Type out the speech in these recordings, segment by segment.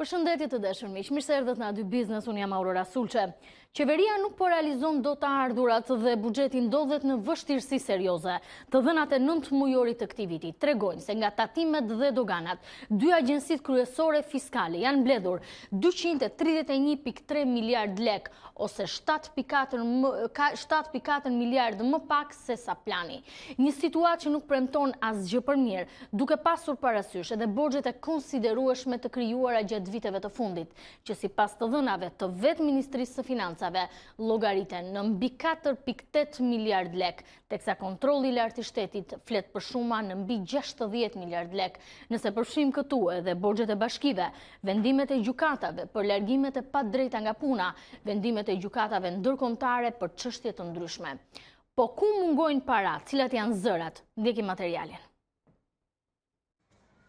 Përshëndetje të dashur miq, mirë se erdhët në A2 Business, unë jam Aurora Sulçe. Qeveria nuk po realizon dot të ardhurat dhe buxheti ndodhet në vështirësi serioze. Të dhënat e 9 mujorit të këtij viti tregojnë se nga tatimet dhe doganat, dy agjensitë kryesore fiskale janë mbledhur 231.3 miliard lek ose 7.4 miliard më pak se sa plani. Një situatë që nuk premton asgjë për mirë, duke pasur parasysh edhe borxhet e konsiderueshme të krijuara gjatë viteve të fundit, që sipas të dhënave të vetë Ministrisë së Financave llogariten në mbi 4.8 miliard lek, teksa kontrolli i lartë i shtetit flet për shuma në mbi 60 miliard lek. Nëse përfshim këtu edhe borxhet e bashkive, vendimet e gjykatave për largimet e padrejta nga puna, vendimet e gjykatave ndërkombëtare për çështje të ndryshme. Po ku mungojnë para, cilat janë zërat? Ndjekim materialin.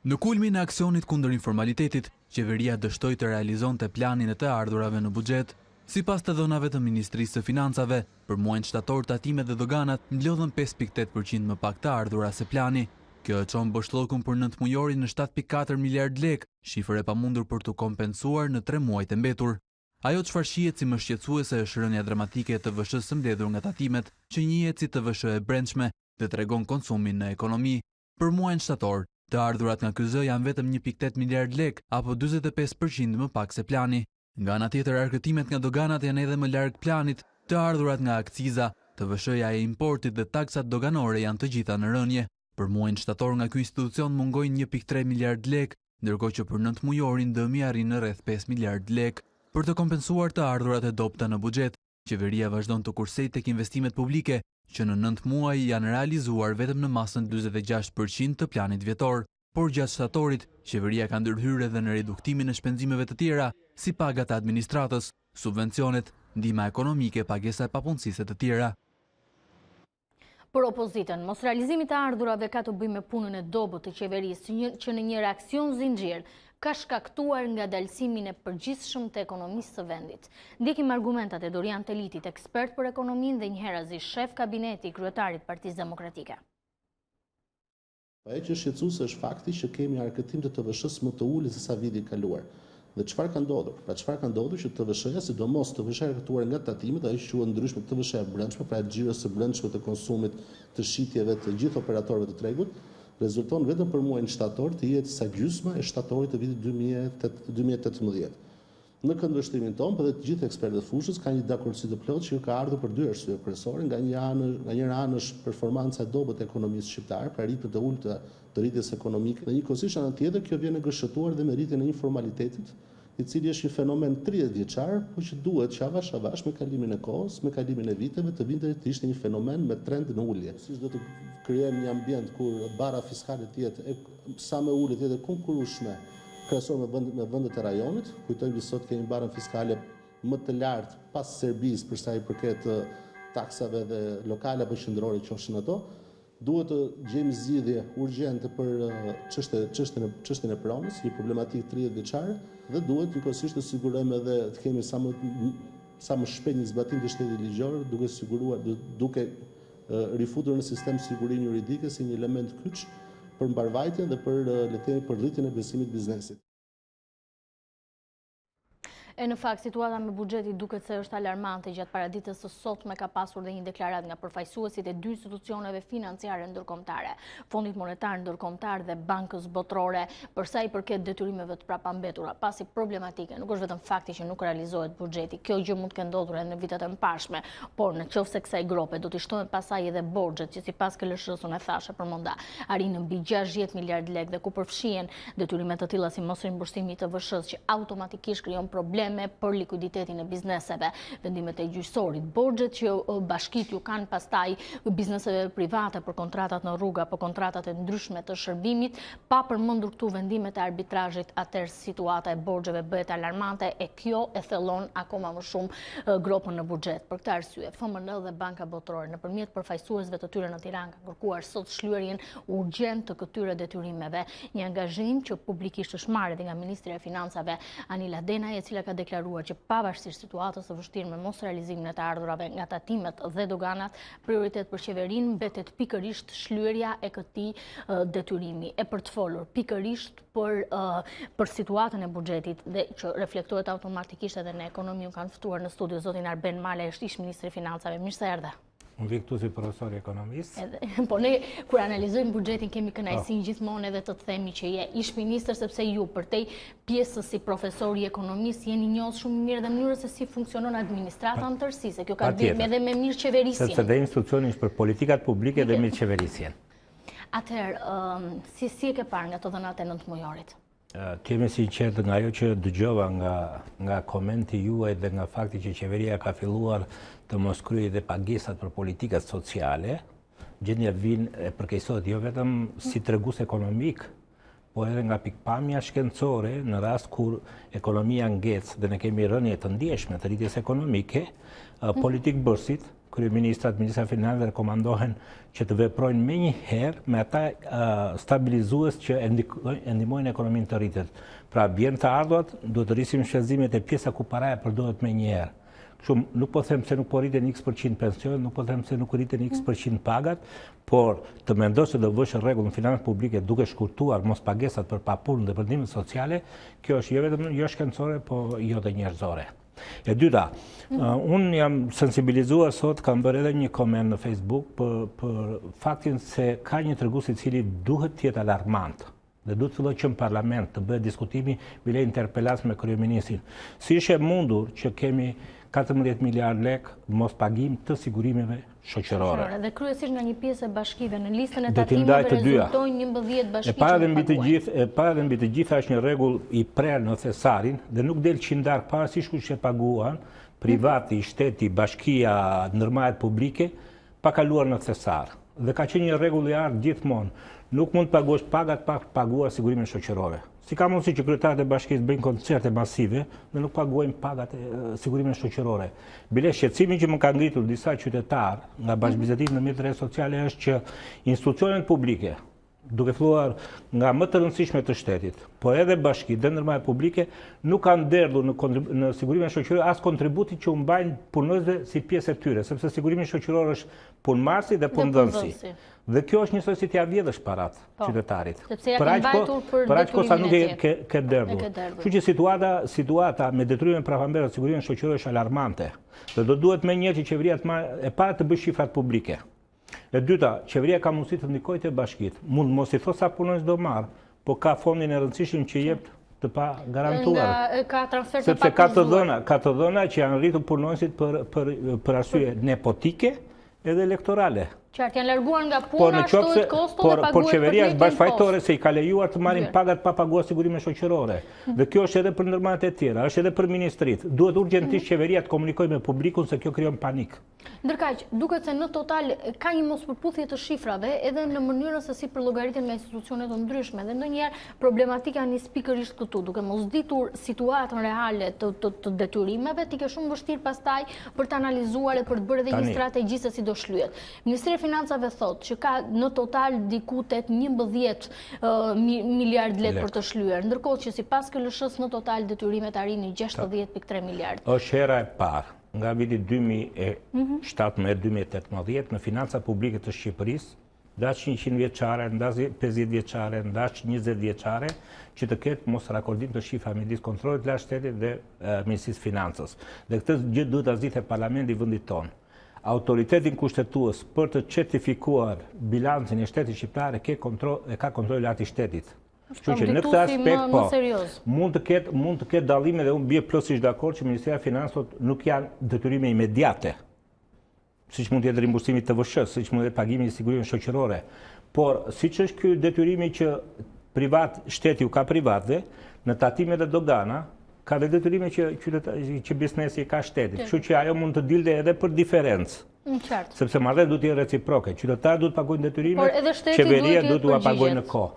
Në kulmin e aksionit kundër informalitetit, qeveria dështoi të realizonte planin e të ardhurave në buxhet. Sipas të dhënave të Ministrisë së Financave, për muajin shtator tatimet dhe doganat mblodhën 5.8% më pak të ardhura se plani. Kjo e çon boshllokun për 9 mujorin në 7.4 miliard lek, shifër e pamundur për të kompensuar në 3 muajt e mbetur. Ajo çfarë shihet si më shqetësuese është rënja dramatike e TVSH-s së mbledhur nga tatimet, që njihet si TVSH e brendshme dhe tregon konsumin në ekonomi. Për muajin shtator, të ardhurat nga KZ janë vetëm 1.8 miliard lek, apo 45% më pak se plani. Nga ana tjetër, arkëtimet nga doganat janë edhe më larg planit, të ardhurat nga akciza, TVSH-ja e importit dhe taksat doganore janë të gjitha në rënje. Për muajin shtator nga ky institucion mungojnë 1.3 miliard lek, ndërkohë që për 9 mujorin dëmi arrin në rreth 5 miliard lek. Për të kompensuar të ardhurat e dobta në buxhet, qeveria vazhdon të kursejë tek investimet publike, që në 9 muaj janë realizuar vetëm në masën 46% të planit vjetor. Por gjatë shtatorit, qeveria ka ndërhyrë edhe në reduktimin e shpenzimeve të tjera, si pagat e administratës, subvencionet, ndihma ekonomike, pagesa e papunësisë të tjera. Për opozitën, mos realizimi të ardhurave ka të bëjë me punën e dobët të qeverisë, që në një reakcion zinxhir ka shkaktuar ngadalësimin e përgjithshëm të ekonomisë së vendit. Ndjekim argumentat e Dorian Telitit, ekspert për ekonominë dhe njëherëzi shef kabineti i kryetarit Partisë Demokratike. Ajo që shqetësuese është fakti që kemi arkëtim të TVSH-s më të ulët se sa viti i kaluar. Dhe çfarë ka ndodhur? Pra çfarë ka ndodhur që TVSH-ja, sidomos TVSH-ja e arkëtuar nga tatimet, ajo quhet ndryshme TVSH-ja e brendshme, pra xhiros së brendshme të konsumit, të shitjeve të gjithë operatorëve të tregut, rezulton vetëm për muajin shtator të jetë sa gjysma e shtatorit të vitit 2018. Në këndvështrimin tonë, për dhe të gjithë ekspertët fushës, ka një dakordsi të plotë që ka ardhur për dy arsye kryesore. Nga njëra anë është performanca e dobët e ekonomisë shqiptare, pra ritmet e ulta të rritjes ekonomike. Në njëkohësisht ana tjetër, kjo vjen e gëshëtuar dhe me rritjen e informalitetit, i cili është një fenomen 30 vjeçar, por që duhet që avash me kalimin e kohës, me kalimin e viteve, të vinte të ishte një fenomen me trend në ulje. Si do të krijojmë një ambient kur bara fiskale të jetë sa më ulët jetë konkurrueshme krahasuar me vendet e rajonit. Kujtojmë që sot kemi barën fiskale më të lartë pas Serbisë për sa i përket taksave dhe lokale apo qendrore qofshin ato. Duhet të gjejmë zgjidhje urgjente për çështjen e pronës, një problematikë 30 vjeçare, dhe duhet njëkohësisht të sigurojmë edhe të kemi sa më shpejt një zbatim të shtetit ligjor, duke rifutur në sistem sigurinë juridike si një element kyç për mbarvajtjen dhe për rritjen e besimit biznesit. E në fakt, situata me buxheti duket se është alarmante. Gjatë paraditës së sotme ka pasur dhe një deklaratë nga përfaqësuesit e dy institucioneve financiare ndërkombëtare, Fondit Monetar Ndërkombëtar dhe Bankës Botërore, për sa i përket detyrimeve të prapambetura. Pasi problematike nuk është vetëm fakti që nuk realizohet buxheti. Kjo gjë mund të kenë ndodhur edhe në vitet e mëparshme, por nëse kësaj grope do të shtohen pasaj edhe borxhet, që sipas KLSH-s unë thashë përmenda, arrin në mbi 60 miliard lekë dhe ku përfshihen detyrime të tilla si mosrimburshtimi i TVSH-s që automatikisht krijon probleme për likuiditetin e bizneseve, vendimet e gjyqësorit, borxhet që bashkitë ju kanë pastaj bizneseve private për kontratat në rrugë apo kontratat e ndryshme të shërbimit, pa përmendur këtu vendimet e arbitrazhit, atëherë situata e borxheve bëhet alarmante e kjo e thellon akoma më shumë gropën në buxhet. Për këtë arsye, FMN dhe Banka Botërore nëpërmjet përfaqësuesve të tyre në Tiranë kanë kërkuar sot shlyerjen urgjente të këtyre detyrimeve, një angazhim që publikisht është marrë edhe nga Ministri e Financave Anila Denaj, e cila ka ka deklaruar që pavarësisht situatës së vështirë me mos realizimin e të ardhurave nga tatimet dhe doganat, prioritet për qeverinë mbetet pikërisht shlyerja e këtij detyrimi. E për të folur pikërisht për situatën e buxhetit dhe që reflektohet automatikisht edhe në ekonomi, u kanë ftuar në studio zotin Arben Male, është ish ministri i financave. Mirë se erdhe. Unë vi këtu si profesor ekonomist. Po ne, kur analizojmë buxhetin, kemi kënaqësinë gjithmonë edhe të themi që je ish ministër, sepse ju përtej pjesës si profesor i ekonomist jeni njohur shumë mirë dhe mënyrës se si funksionon administrata në tërësi, se kjo ka bëjë edhe me mirëqeverisjen. Sepse dhe institucioni është për politikat publike dhe mirëqeverisjen. Atëherë, si e ke parë nga të dhënat e 9 mujorit? Kemi sinqert nga ajo që dëgjova nga komenti juaj dhe nga fakti që qeveria ka filluar të mos kryej dhe pagesat për politikat sociale, gjendja e përkeqësohet jo vetëm si tregues ekonomik, po edhe nga pikpamja shkencore në rast kur ekonomia ngec dhe ne kemi rënje të ndjeshme të rritjes ekonomike, politik bërësit, kryeministrat, ministra financave rekomandohen që të veprojnë menjëherë me ata stabilizues që e ndihmojnë ekonominë të rritet. Pra, bjen të ardhurat, duhet të rrisim shpenzimet e pjesa ku paraja përdoret menjëherë. Kështu, nuk po them se nuk po rriten X% pension, nuk po them se nuk rriten X% pagat, por të mendosh se do vësh rregull në financat publike duke shkurtuar mos pagesat për papunë dhe për ndihmën sociale, kjo është jo vetëm jo shkencore, po jo dhe njerëzore. E dyta, unë jam sensibilizuar sot, kam bërë edhe një koment në Facebook për faktin se ka një tregues i cili duhet të jetë alarmant dhe duhet të fillojë që në parlament të bëhet diskutimi bile interpelac me kryeministrin. Si është e mundur që kemi 14 miliard lek mos pagim të sigurimeve shoqërore. Dhe kryesisht nga një pjesë e bashkive në listën e tatimeve rezultojnë 11 bashki që E para dhe mbi të gjitha është një rregull i prerë në thesarin dhe nuk del qindar pavarësisht kush e paguan, privati, shteti, bashkia, ndërmarrjet publike, pa kaluar në thesar. Dhe ka qenë një rregull i ardhur gjithmonë. Nuk mund të paguash pagat pa paguar sigurimin shoqëror. Si ka mundësi që kryetarët e bashkisë bëjnë koncerte masive dhe nuk paguajnë pagat e sigurimin shoqëror. Bile shqetësimi që më ka ngritur disa qytetarë nga bashkëbisedimi në mjetet sociale është që institucionet publike, duke filluar nga më të rëndësishme të shtetit, po edhe bashki dhe ndërmarrjet publike, nuk kanë derdhur në sigurimin shoqëror as kontributin që u mbajnë punëtorëve si pjesë e tyre, sepse sigurimi shoqëror është punëmarrësi dhe punëdhënësi. Dhe kjo është njësoj si t'ja vjedhësh parat qytetarit. Për aq kohë sa nuk e ke derdhur. Kështu që situata me detyrimin prapambetura të sigurimin shoqëror është alarmante. Dhe do duhet menjëherë që qeveria e para të bëjë shifrat publike. E dyta, qeveria ka mundësi të ndikojë te bashkitë. Mund mos i thos sa punonjës do marr, po ka fondin e rëndësishëm që jep të pa garantuar. Sepse ka të dhëna që janë rritur punonjësit për arsye nepotike edhe elektorale. Qartë, janë larguar nga puna, shtohet kosto dhe paguhet por qeveria është bashkëfajtore se i ka lejuar të marrin pagat pa paguar sigurime shoqërore. Dhe kjo është edhe për ndërmarrjet e tjera, është edhe për ministrit. Duhet urgjentisht qeveria të komunikojë me publikun se kjo krijon panik. Ndërkaq, duket se në total ka një mospërputhje të shifrave edhe në mënyrën se si përllogaritet nga institucione të ndryshme dhe ndonjëherë problematika nis pikërisht këtu, duke mos ditur situatën reale të detyrimeve, ti ke shumë vështirë pastaj për të analizuar e për të bërë edhe një strategji se si do shlyhet. Ministri i Financave thotë që ka në total diku tek 11 miliard lekë për të shlyer, ndërkohë që sipas KLSH-s në total detyrimet arrin 60.3 miliard. Është hera e parë nga viti 2017-2018 në financat publike të Shqipërisë, dash 100 vjeçare, ndash 50 vjeçare, ndash 20 vjeçare, që të ketë mos rakordim të shifra midis kontrollit të shtetit dhe Ministrisë së Financës. Dhe këtë gjë duhet ta zgjidhë Parlamenti i vendit tonë. Autoritetin kushtetues për të certifikuar bilancin e shtetit shqiptar ka kontroll lart i shtetit. Kështu që në këtë aspekt mund të ketë dallime dhe unë bie plotësisht dakord që Ministria e Financave nuk janë detyrime imediate. Siç mund të jetë rimbursimi i TVSH-s, siç mund të jetë pagimi i sigurimeve shoqërore. Por siç është ky detyrimi që shteti u ka privatëve në tatimet e dogana, ka dhe detyrime që biznesi ka shtetit. Kështu që ajo mund të dilte edhe për diferencë. Sepse marrëdhëniet duhet të jenë reciproke. Qytetarët duhet të pagojnë detyrimet, qeveria duhet t'u pagojë në kohë.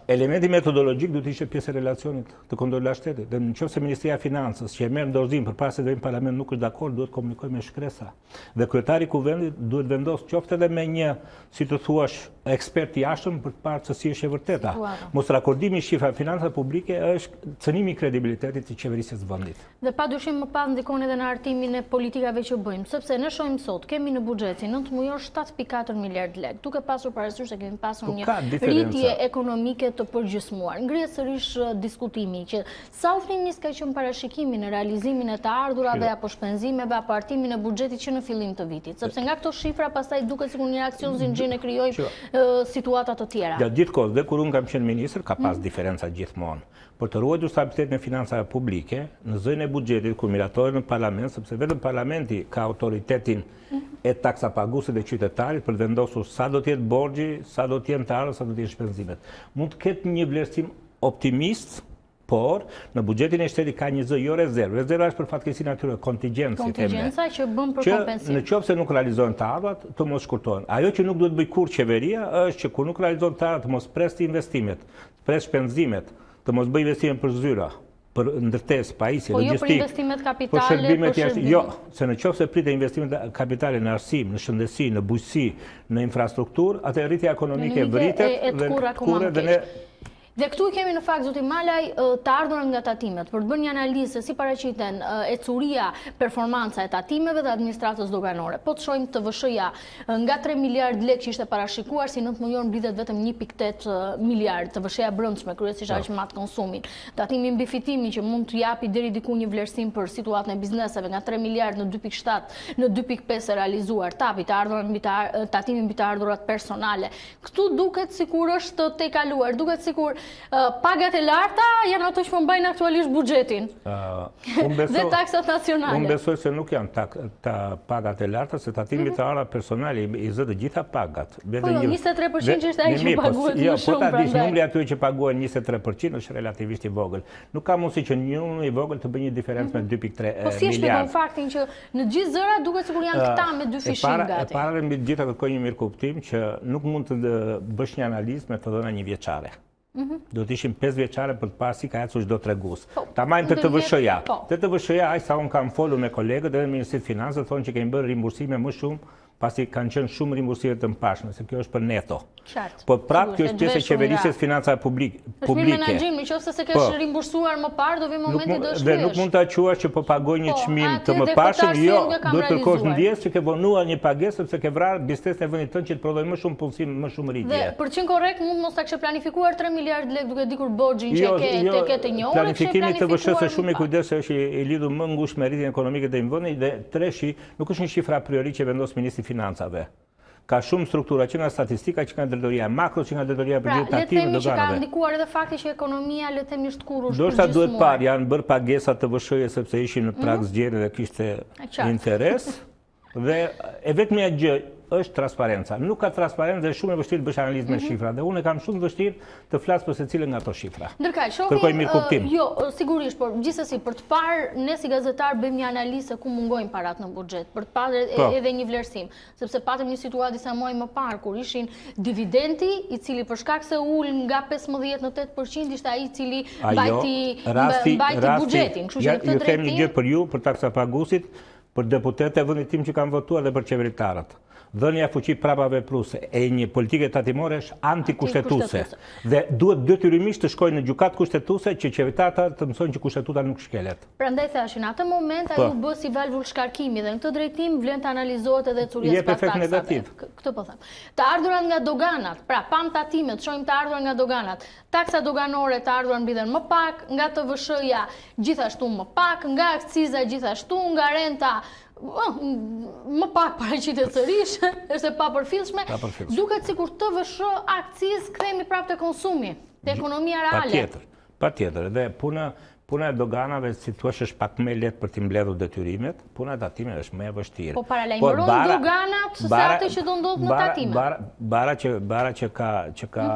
Elementi metodologjik duhet ishte pjesë e relacionit të kontrollit shtetit. Dhe nëse Ministria e Financës që e merr dorëzim përpara se të vijë në parlament nuk është dakord, duhet komunikojë me shkresa. Dhe kryetari i kuvendit duhet vendos qoftë edhe me një, si të thuash, ekspert i jashtëm për të parë se si është e vërteta. Mos rakordimi i shifrave financa publike është cënimi i kredibilitetit të qeverisë së vendit. Dhe padyshim më pas ndikon edhe në artimin e politikave që bëjmë, sepse ne shohim sot kemi në buxhet si 9 mujosh 7.4 miliard lekë, duke pasur parasysh se kemi pasur një rritje ekonomike të përgjysmuar. Ngrihet sërish diskutimi që sa optimist ka qenë parashikimi në realizimin e të ardhurave apo shpenzimeve apo artimin e buxhetit që në fillim të vitit, sepse nga këto shifra pastaj duket sikur një reakcion zinxhir ne krijoi situata të tjera. Gjatë gjithë kohës, dhe kur unë kam qenë ministër, ka pas diferenca gjithmonë. Për të ruajtur stabilitetin e financave publike, në zërin e buxhetit kur miratohet në parlament, sepse vetëm parlamenti ka autoritetin e taksapaguesit dhe qytetarit për të vendosur sa do të jetë borxhi, sa do të jenë të ardhurat, sa do të jenë shpenzimet. Mund të ketë një vlerësim optimist, por në buxhetin e shtetit ka një zë, jo rezervë. Rezerva është për fatkeqësinë atyre kontingjenca që bën për kompensim. Në qoftë se nuk realizohen të ardhurat, të mos shkurtohen. Ajo që nuk duhet bëj kur qeveria është që kur nuk realizohen të ardhurat, të mos presti investimet, pres shpenzimet, të mos bëj investime për zyra, për ndërtesë, pajisje, logjistikë. Po jo për investimet kapitale, për shërbime. Jo, se në qoftë se pritet investimet kapitale në arsim, në shëndetësi, në bujqësi, në infrastrukturë, atë rritja ekonomike vritet dhe Dhe këtu kemi në fakt, zoti Malaj, të ardhurat nga tatimet, për të bërë një analizë se si paraqiten ecuria performanca e tatimeve dhe administratës doganore. Po të shohim TVSH-ja nga 3 miliard lekë që ishte parashikuar, si 9 mujon mbritet vetëm 1.8 miliard, TVSH-ja brendshme, kryesisht ajo që mat konsumin. Tatimi mbi fitimin që mund të japi deri diku një vlerësim për situatën e bizneseve nga 3 miliard në 2.7 në 2.5 e realizuar, tapi të ardhurat tatimi mbi të ardhurat personale. Këtu duket sikur është tejkaluar, duket sikur pagat e larta janë ato që përmbajnë aktualisht buxhetin dhe taksat nacionale. Unë besoj se nuk janë pagat e larta, se tatimi të ardhurat personale i zë të gjitha pagat. Po 23% që është ai që paguhet më shumë. Po ta dish numri aty që paguhen 23% është relativisht i vogël. Nuk ka mundësi që një numër i vogël të bëjë një diferencë me 2.3 miliard. Po si e shpjegon faktin që në gjithë zërat duket sikur janë këta me dy fishim gati. E para mbi të gjitha kërkoj një mirëkuptim që nuk mund të bësh një analizë me të dhëna një vjeçare. Do të ishim 5 vjeçare për të parë si ka ecur çdo tregues. Ta marrim te TVSH-ja. Te TVSH-ja, ai sa un kam folur me kolegët edhe në Ministrinë e Financave thonë që kemi bërë rimbursime më shumë pasi kanë qenë shumë rimbursime të mbarshme, se kjo është për neto. Po prapë kjo është pjesë e qeverisë së financave publike. Është menaxhim, nëse se kesh rimbursuar më parë do vi momenti do shkruash. Dhe nuk mund ta quash që po pagoj një çmim të mëparshëm, jo, duhet kërkosh ndjes që ke vonuar një pagesë sepse ke vrarë biznesin e vendit tënd që të prodhoj më shumë punësim, më shumë rritje. Dhe për qenë korrekt mund mos ta kishe planifikuar 3 miliard lekë duke dikur borxhin që ke të njohur. Planifikimi të TVSH-s shumë i kujdesshëm është i lidhur më ngushtë me rritjen ekonomike të vendit dhe treshi nuk është një shifra a priori që vendos Ministri i Financave. Ka shumë struktura që nga statistika, që nga drejtoria makro, që nga drejtoria për gjithë tatimet doganave. Pra, le të themi që ka ndikuar edhe fakti që ekonomia le të themi shtkuru është përgjysmuar. Duhet parë, janë bërë pagesa të TVSH-s sepse ishin në prag zgjedhje dhe kishte interes. Dhe e vetmja gjë është transparenca. Nuk ka transparencë dhe shumë e vështirë të bësh analizë me shifra dhe unë kam shumë vështirë të flas për secilën nga ato shifra. Kërkoj mirë kuptim. Jo, sigurisht, por gjithsesi për të parë ne si gazetar bëjmë një analizë se ku mungojnë parat në buxhet, për të parë edhe një vlerësim, sepse patëm një situatë disa muaj më parë kur ishin dividendi i cili për shkak se ul nga 15 në 8% ishte ai i cili mbajti buxhetin. Kështu që këtë drejtim një gjë për ju, për taksapaguesit, për deputetët e vendit tim që kanë votuar dhe për qeveritarët. Dhënia fuqi prapambetuese e një politike tatimore është antikushtetuese dhe duhet detyrimisht të shkojnë në gjykatë kushtetuese që qeveritarët të mësojnë që kushtetuta nuk shkelet. Prandaj thashin atë moment ai u bë si valvull shkarkimi dhe në këtë drejtim vlen të analizohet edhe ecuria pas taksave. Këtë po them. Të ardhurat nga doganat, pra pam tatimet, shohim të ardhurat nga doganat. Taksa doganore të ardhurat mbiden më pak, nga TVSH-ja gjithashtu më pak, nga akciza gjithashtu, nga renta më pak paraqitet sërish, është e papërfillshme. Duket sikur TVSH akcizë kthehemi prapë te konsumi, te ekonomia reale. Patjetër. Dhe puna Puna e doganave, si thua, është pak më lehtë për t'i mbledhur detyrimet, puna e tatimeve është më e vështirë. Po paralajmëron doganat se atë që do ndodh në tatime. Bara që ka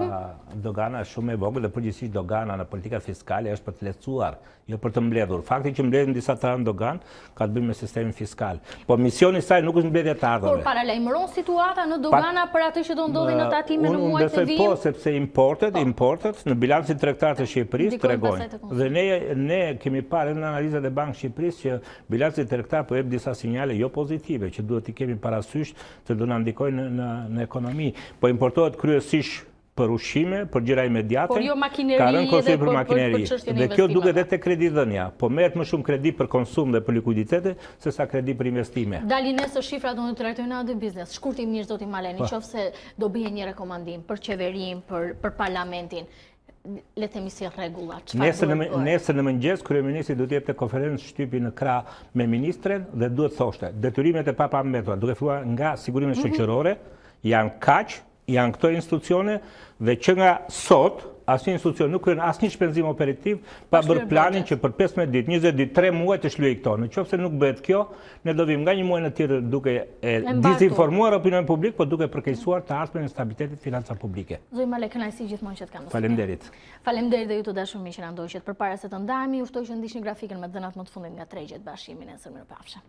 dogana shumë e vogël dhe përgjithsisht dogana në politika fiskale është për të lehtësuar, jo për të mbledhur. Fakti që mbledhin disa të në dogan ka të bëjë me sistemin fiskal. Po misioni i saj nuk është mbledhja e ardhurave. Por paralajmëron situata në dogana për atë që do ndodhi në tatime në muajt e vijim? Po, sepse importet në bilancin tregtar të Shqipërisë tregojnë. Dhe ne kemi parë në analizat e Bankës Shqipërisë që bilanci tregtar po jep disa sinjale jo pozitive, që duhet i kemi parasysh se do na ndikojnë në ekonomi. Po importohet kryesisht për ushqime, për gjëra imediate, por jo makineri ka rënë konsider për makineri. Dhe Dhe kjo duket edhe te kredidhënia, po merret më shumë kredi për konsum dhe për likuiditete se sa kredi për investime. Dalin nesër shifrat do në trajtojnë dhe biznes. Shkurtimisht zoti Maleni, qofse do bie një rekomandim për qeverinë, për parlamentin. Le të themi si rregulla. Nesër në mëngjes kryeministri do të jepte konferencë shtypi në krah me ministren dhe duhet thoshte detyrimet e prapambetura duke filluar nga sigurimet shoqërore janë këto institucione dhe që nga sot asnjë institucion nuk kryen asnjë shpenzim operativ pa bërë planin që për 15 ditë, 20 ditë, 3 muaj të shlyej këto. Nëse nuk bëhet kjo, ne do vim nga një muaj në tjetër duke dizinformuar opinionin publik, por duke përkeqësuar të ardhmen e stabilitetit financa publike. Zoti Malek, kënaqësi gjithmonë që të kam. Faleminderit. Faleminderit dhe ju të dashur miq që na ndoqët. Përpara se të ndahemi, ju ftoj që ndiqni grafikën me dhënat më të fundit nga tregjet Bashkimi nesër. Mirupafshim.